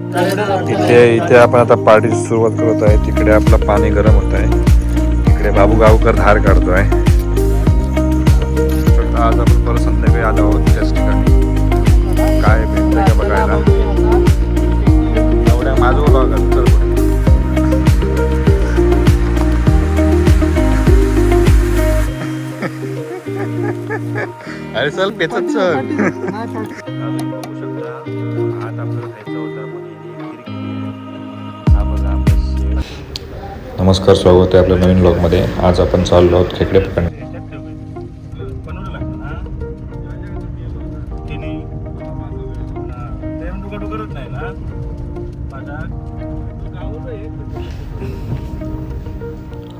इथे आपण आता पार्टीची सुरुवात करत आहे. तिकडे आपलं पाणी गरम होत आहे. इकडे बाबू गावकर धार काढतोय. आज आपण परत संध्याकाळी आलो आहोत त्याच ठिकाणी. काय भेटतंय का बघायला. एवढ्या माझं चल अरे चल पेचत चल. बघू शकता भात आपल्याला खायचा होता पण हा बघा आपला. नमस्कार, स्वागत आहे आपल्या नवीन ब्लॉगमध्ये. आज आपण चाललो आहोत खेकडे पकडणे.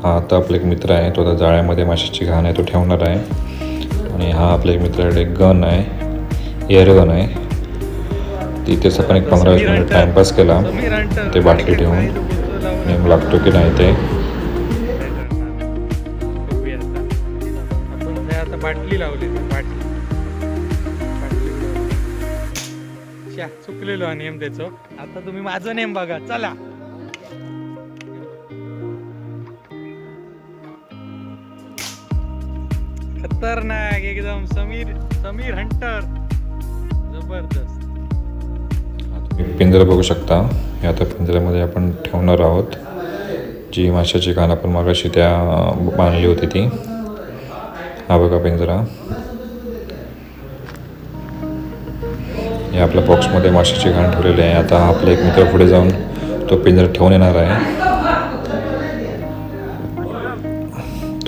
हा आता आपला एक मित्र आहे, तो आता जाळ्यामध्ये माशाची घाण आहे तो ठेवणार आहे. आणि हा आपल्या एक मित्राकडे गन आहे, एअर गन आहे. तिथेच आपण एक 15-20 मिनिट टाइमपास केला ते बाटली ठेवून. नेम लागतो की नाही ते. आता बाटली लावली, बाटली चुकलेलो हा नेम त्याचो. आता तुम्ही माझं नेम बघा, चला. खतरनाक एकदम. समीर हंटर, जबरदस्त. पिंजरा बघू शकता. हे आता पिंजऱ्यामध्ये आपण ठेवणार आहोत जी माशाची घाण आपण मागाशी त्या बांधली होती ती. हा बघा पिंजरा. हे आपल्या बॉक्समध्ये माशाची घाण ठेवलेली आहे. आता आपला एक मित्र पुढे जाऊन तो पिंजरा ठेवून येणार आहे.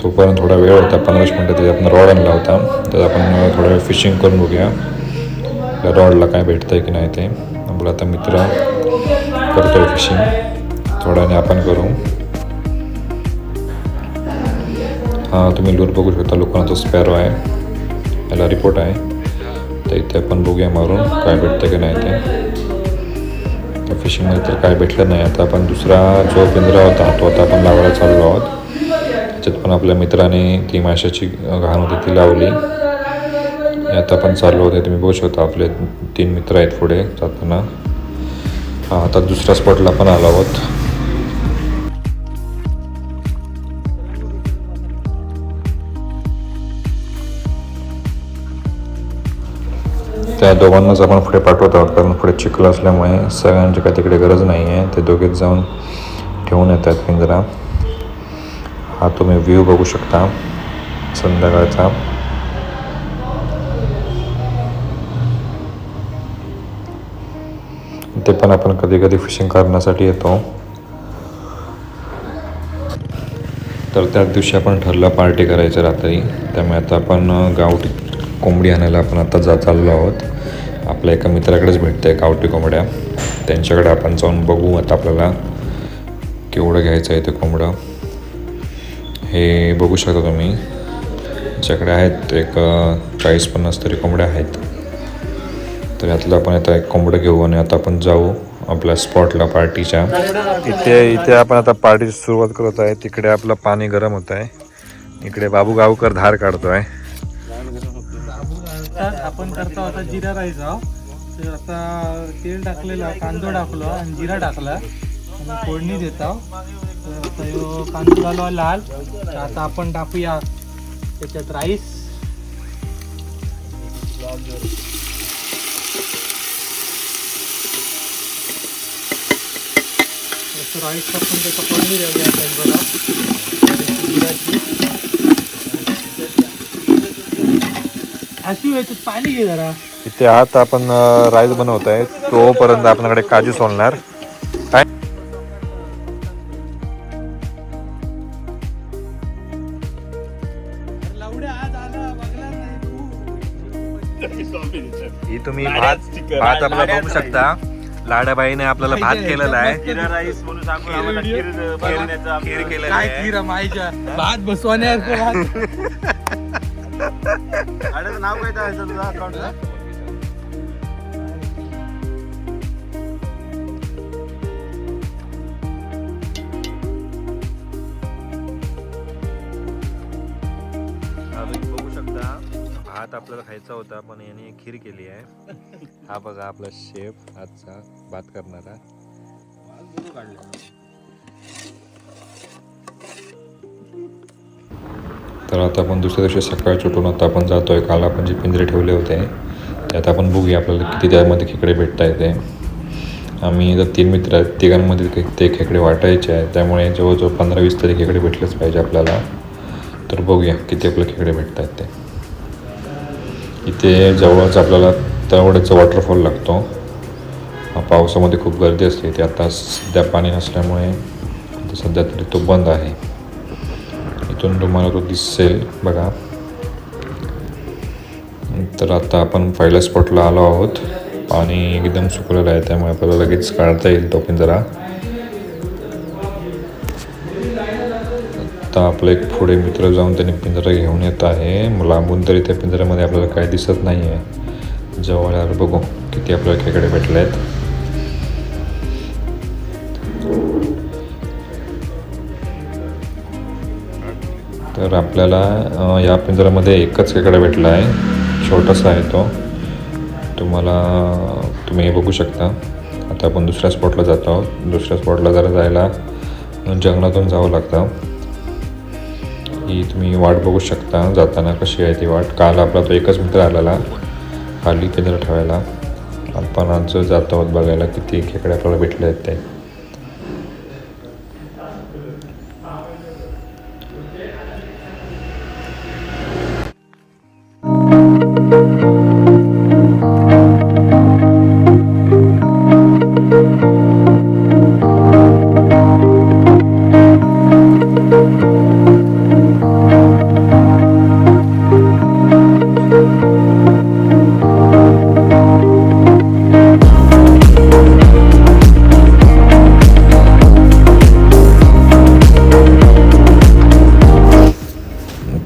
तोपर्यंत थोडा वेळ होता, 15 मिनिटं. तिथे आपण रॉड आणला होता, तर आपण थोडा वेळ फिशिंग करून बघूया त्या रॉडला काय भेटतंय की नाही ते. आपला आता मित्र करतोय फिशिंग, थोड्याने आपण करू. हा तुम्ही लूर बघू शकता, लोकांचा स्पॅरो आहे, याला रिपोर्ट आहे. तर इथे आपण बघूया मारून काय भेटतं की नाही ते. त्या फिशिंगमध्ये तर काय भेटलं नाही. आता आपण दुसरा जो पिंजरा होता तो आता आपण लावायला चाललो आहोत. त्याच्यात पण आपल्या मित्राने ती माशाची घाण होती ती लावली. आता आपण चाललो होते, तुम्ही बघू शकता आपले 3 मित्र आहेत पुढे जाताना. आता दुसऱ्या स्पॉटला पण आलो आहोत. त्या दोघांनाच आपण पुढे पाठवत आहोत, कारण पुढे चिखल असल्यामुळे सगळ्यांची काही तिकडे गरज नाही आहे. ते दोघेच जाऊन ठेवून येतात पिंजरा. हा तुम्ही व्ह्यू बघू शकता संध्याकाळचा. ते पण आपण कधी कधी फिशिंग करण्यासाठी येतो. तर त्याच दिवशी आपण ठरलं पार्टी करायचं रात्री. त्यामुळे आता आपण गावठी कोंबडी आणायला आपण आता चाललो आहोत. आपल्या एका मित्राकडेच भेटतं आहे गावठी कोंबड्या. त्यांच्याकडे आपण जाऊन बघू आता आपल्याला केवढं घ्यायचं आहे ते कोंबडं. हे बघू शकता तुम्ही, त्याच्याकडे आहेत एक 40-50 तरी कोंबड्या आहेत. तर यातलं आपण आता एक कोंबडं घेऊ आणि आता आपण जाऊ आपल्या स्पॉटला पार्टीच्या. इथे आपण आता पार्टीची सुरुवात करत आहे. तिकडे आपलं पाणी गरम होत आहे. इकडे बाबू गावकर धार काढतोय. आपण करतो आता जिरा राईस. तर आता तेल टाकलेलं, कांदो टाकलो आणि जिरा टाकला आणि फोडणी देतो. तर आता ह्यो कांदो झाला लाल. तर आता आपण टाकूया त्याच्यात राईस. राईस टाकून त्याचा फोडणी द्यावी बघा जिराची. अशी याच्यात पाणी घे जरा. इथे आता आपण राईस बनवत आहे. तोपर्यंत आपल्याकडे काजू सोलणार. काय ही तुम्ही भात आपला बघू शकता. लाडाबाईने आपल्याला भात केलेला आहे. जिरा राईस म्हणून सांगून आम्हाला खीर केलेला आहे. खीर मायच्या भात बसवण्याचं. नाव काय द्यायचं तुझं अकाउंटला? बघू शकता भात आपल्याला खायचा होता पण याने खीर केली आहे. हा बघा आपला शेफ आजचा भात करणारा. तर आता आपण दुसऱ्या दिवशी सकाळी उठून आता आपण जातोय. काल आपण जे पिंजरे ठेवले होते त्यात आपण बघूया आपल्याला किती त्यामध्ये खेकडे भेटता येते. आम्ही जर 3 मित्र आहेत, तिघांमध्ये ते खेकडे वाटायचे आहेत, त्यामुळे जवळजवळ 15-20 तरी खेकडे भेटलेच पाहिजे आपल्याला. तर बघूया किती आपले खेकडे भेटत आहेत ते. इथे जवळच आपल्याला तेवढ्याचा वॉटरफॉल लागतो. पावसामध्ये खूप गर्दी असते इथे. आता सध्या पाणी नसल्यामुळे सध्या तरी तो बंद आहे. इथून तुम्हाला तो दिसेल बघा. तर आता आपण पहिल्या स्पॉटला आलो आहोत. पाणी एकदम सुकलेलं आहे त्यामुळे आपल्याला लगेच काढता येईल तो पिंजरा. आता आपलं एक पुढे मित्र जाऊन त्यांनी पिंजरा घेऊन येत आहे. लांबून तरी त्या पिंजऱ्यामध्ये आपल्याला काही दिसत नाही आहे. जवळ आलं बघू किती आपल्याला खेकडे भेटले आहेत. तर आपल्याला या पिंजऱ्यामध्ये एकच खेकडा भेटला आहे. छोटासा आहे तो. तुम्ही हे बघू शकता. आता आपण दुसऱ्या स्पॉटला जात आहोत. दुसऱ्या स्पॉटला जरा जायला जंगलातून जावं लागतं. ही तुम्ही वाट बघू शकता जाताना कशी आहे ती वाट. काल आपला तो एकच मित्र आलेला खाली पिंजरा ठेवायला. आपण आज जात आहोत बघायला किती खेकडे आपल्याला भेटले आहेत ते.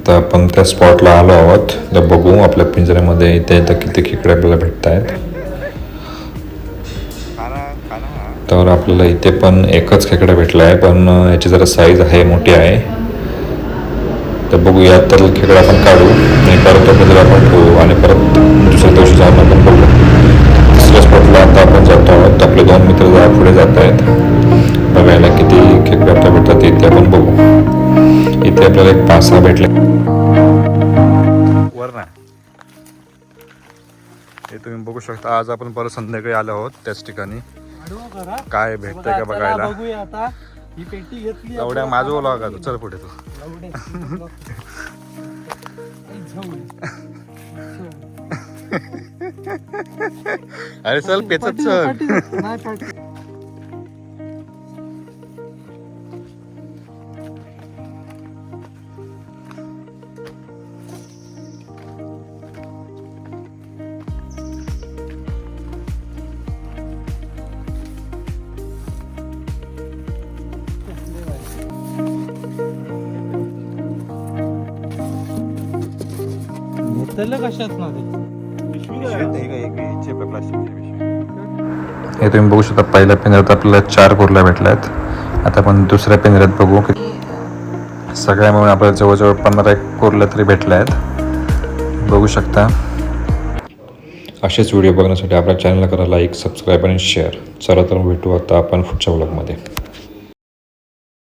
तर आपण त्या स्पॉटला आलो आहोत. तर बघू आपल्या पिंजऱ्यामध्ये इथे किती खेकडे आपल्याला भेटत आहेत. तर आपल्याला इथे पण एकच खेकडा भेटला आहे, पण याची जरा साईज आहे, मोठी आहे. तर बघूया. तर खेकडा आपण काढू आणि परत तो पिंजरा आपण ठेवू आणि परत दुसऱ्या दिवशी जाऊन आपण बघू. तिसऱ्या स्पॉटला आता आपण जातो आहोत. आपले 2 मित्र जरा पुढे जात आहेत बघायला किती खेकडे आपल्याला भेटतात इथे आपण बघू. इथे आपल्याला एक 5-6 भेटले वर ना. हे तुम्ही बघू शकता. आज आपण परत संध्याकाळी आलो आहोत त्याच ठिकाणी. काय भेटतंय का बघायला. बघूया आता. ही पेटी घेतली. एवढ्या माझं बोलावं का तू. चल पुढे तू. अरे चल पेचत चल. कशात ना हे तुम्ही बघू शकता. पहिल्या पिंजऱ्यात आपल्याला 4 कुर्ल्या भेटल्या आहेत. आता आपण दुसऱ्या पिंजऱ्यात बघू की सगळ्या मिळून आपल्याला जवळजवळ 15 कुर्ल्या तरी भेटल्या आहेत. बघू शकता. असेच व्हिडिओ बघण्यासाठी आपल्या चॅनलला करा लाईक, सबस्क्राईब आणि शेअर. चला तर भेटू आता आपण पुढच्या व्लॉगमध्ये.